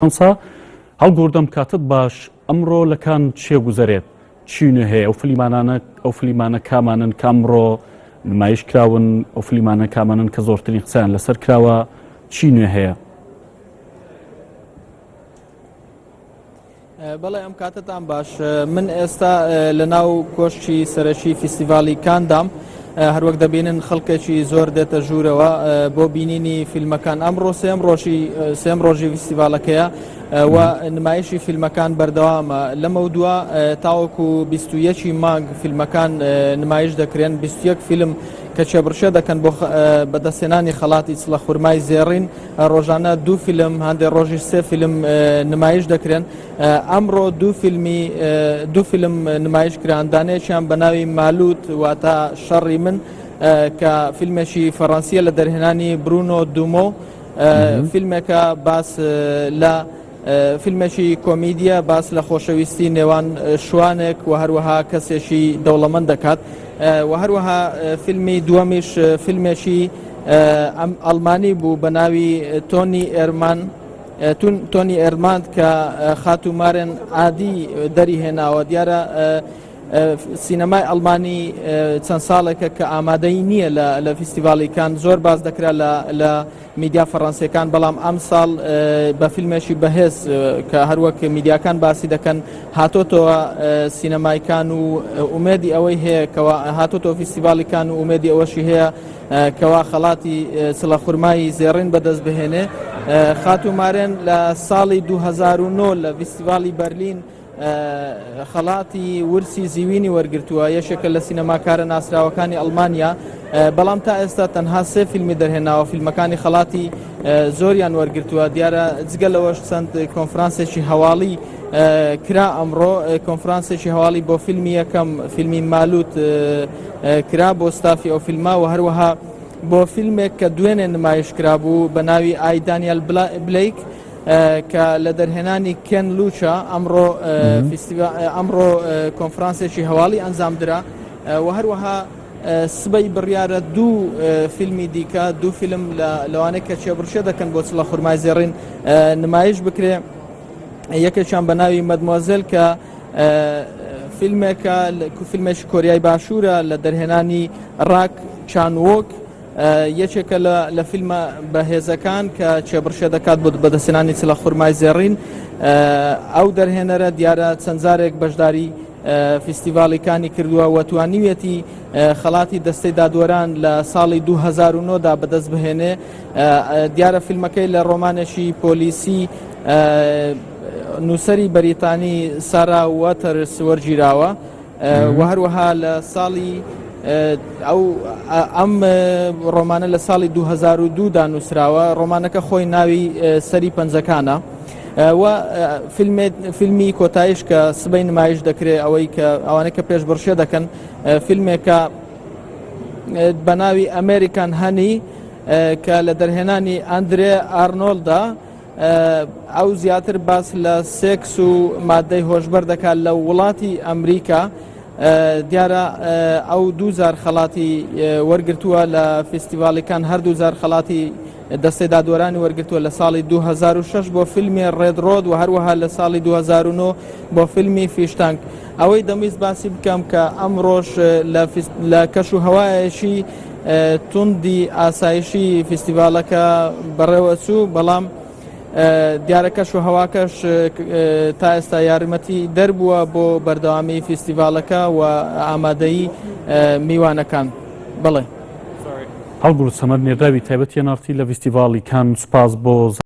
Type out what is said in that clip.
فەڕەنسا هەڵگوردەم کاتت باش ئەمڕۆ لەکان چێ گوزەرێت چی نوێ هەیە ئەو فلیمانە کامانن کامڕۆ نمایش کراون ئەو فلیمانە کامانن کە زۆرترین قسەیان لەسەر کراوە چی نوێ هەیە؟ بەڵێ ئەم کاتتان باش من ئێستا لە ناو کۆشتی سەرەکی فیستیڤالی کاندام هەروەک دەبینن خەڵکێکی زۆر دێتە ژوورەوە بۆ بینینی فیلمەکان ئەمڕۆ سێم ڕۆژی فیستیڤالەکەیە و نمایشی فیلمەکان بەردەوامە لەمە دووە تاوەکو 21 مانگ فیلمەکان نمایش دەکرێن 21 فیلم کە چێبڕشێ دەکەن بۆ بەدەستێنانی خەڵاتی چڵە خورمای زێڕین ڕۆژانە دوو فیلم هەندێک ڕۆژی سێ فیلم نمایش دەکرێن ئەمڕۆ دوو فیلم نمایش کراندانەیەکیان بە ناوی مالوت واتە شەڕی من کە فیلمێکی فەڕەنسیە لە دەرهێنانی برونۆ دومۆ فیلمێکە باس لە فیلمێکی کۆمیدیە باس لە خۆشەویستی نێوان شوانێک و هەروەها کەسێکی دەوڵەمەند دەکات و هەروەها فیلمی دووەمیش فیلمێکی ئەڵمانی بوو بە ناوی تۆنی ئێرماند کە خاتومارێن عادی دەری هێناوە دیارە سینەمای ئەڵمانی چەند ساڵێکە کە ئامادەی نییە لە فیستیڤالی کان زۆر باز دەکرا لە میدیا فەڕەنسیەکان بەڵام ئەم ساڵ بە فیلمێکی بەهێز کە هەروەک میدیاکان باسی دەکەن هاتۆتەوە سینەمایکان و ئومێدی ئەوەی هەیە کەوا هاتۆتەوە فیستیڤالی کان و ئومێدی ئەوەشی هەیە کەوا خەڵاتی چڵە خورمایی زێڕین بەدەست بهێنێ خاتومارێن لە ساڵی 2009 لە فیستیڤالی بەرلین خەڵاتی ورسی زیوینی وەرگرتووە یەشێکە لە سینەماکارە ناسراوەکانی ئەڵمانیا بەڵام تا ئێستا تەنها سێ فیلمی دەرهێناوە فیلمەکانی خەڵاتی زۆریان وەرگرتووە دیارە جگە لەوەش چەند کۆنفرانسێکی هەواڵی کرا ئەمڕۆ کۆنفرانسێکی هەواڵی بۆ فیلمی یەکەم فیلمی مالوت کرا بۆ ستافی ئەو فیلما و هەروەها بۆ فیلمێک کە دوێنێ نمایش کرابوو بە ناوی ئای دانیەل بلیک کە لە دەرهێنانی کێن لوچە ئەمڕۆ کۆنفرانسێکی هەواڵی ئەنجامدرا و هەروەها سبەی بڕیارە دوو فیلمی دیکە دوو فیلم لەوانەیە کە چێبڕشێ دەکەن بۆ چڵە خورمای زێڕین نمایش بکرێ یەکێکیان بە ناوی مەدمۆزێل کە فیلمێکی کۆریای باشوورە لە دەرهێنانی ڕاک چانوۆک یەکێکە لە فیلمە بەهێزەکان کە چێبڕشێ دەکات بۆ بەدەستێنانی چڵە خورمای زێڕین ئەو دەرهێنەرە دیارە چەند جارێک بەشداری فیستیڤالیکانی کردووە و توانیوێتی خەڵاتی دەستەی دادوەران لە ساڵی 2009دا بەدەست بهێنێ دیارە فیلمەکەی لە ڕۆمانێکی پۆلیسی نووسەری بەریتانی سارا واتەرس وەرگیراوە و هەروەها لە ساڵی ئەم ڕۆمانە لە ساڵی 2002دا نووسراوە ڕۆمانەکە خۆی ناوی سەری پەنجەکانە و فیلمی کۆتایش کە سبەی نمایش دەکرێت ئەوەی کە ئەوانەیە کە پێش بڕشێ دەکەن فیلمێکە بە ناوی ئەمریکان هەنی کە لە دەرهێنانی ئەندرێ ئارنۆڵدا ئەو زیاتر باس لە سێکس و مادەی هۆشبەر دەکات لە وڵاتی ئەمریکا دیارە ئەو 2000 خەڵاتی وەرگرتووە لە فیستیڤالیکان هەردوو زار خەڵاتی دەستەی دادوەرانی وەرگرتووە لە ساڵی 2006 بۆ فیلمی ڕێدڕۆد و هەروەها لە ساڵی 2009 بۆ فیلمی فیشتانک ئەوەی دەمویست باسی بکەم کە ئەمڕۆژ لە کەش و هەوایەکی توندی ئاسایشی فیستیڤالەکە بەڕێوە چوو بەڵام دیارە کەش و هەواکەش تا ئێستا یارمەتی دەربووە بۆ بەردەوامی فیستیڤالەکە و ئامادەیی میوانەکان بڵێ هەڵگورد سەمەد نێرداوی تایبەت یەنارتی لە فیستیڤالی کان سوپاس بۆ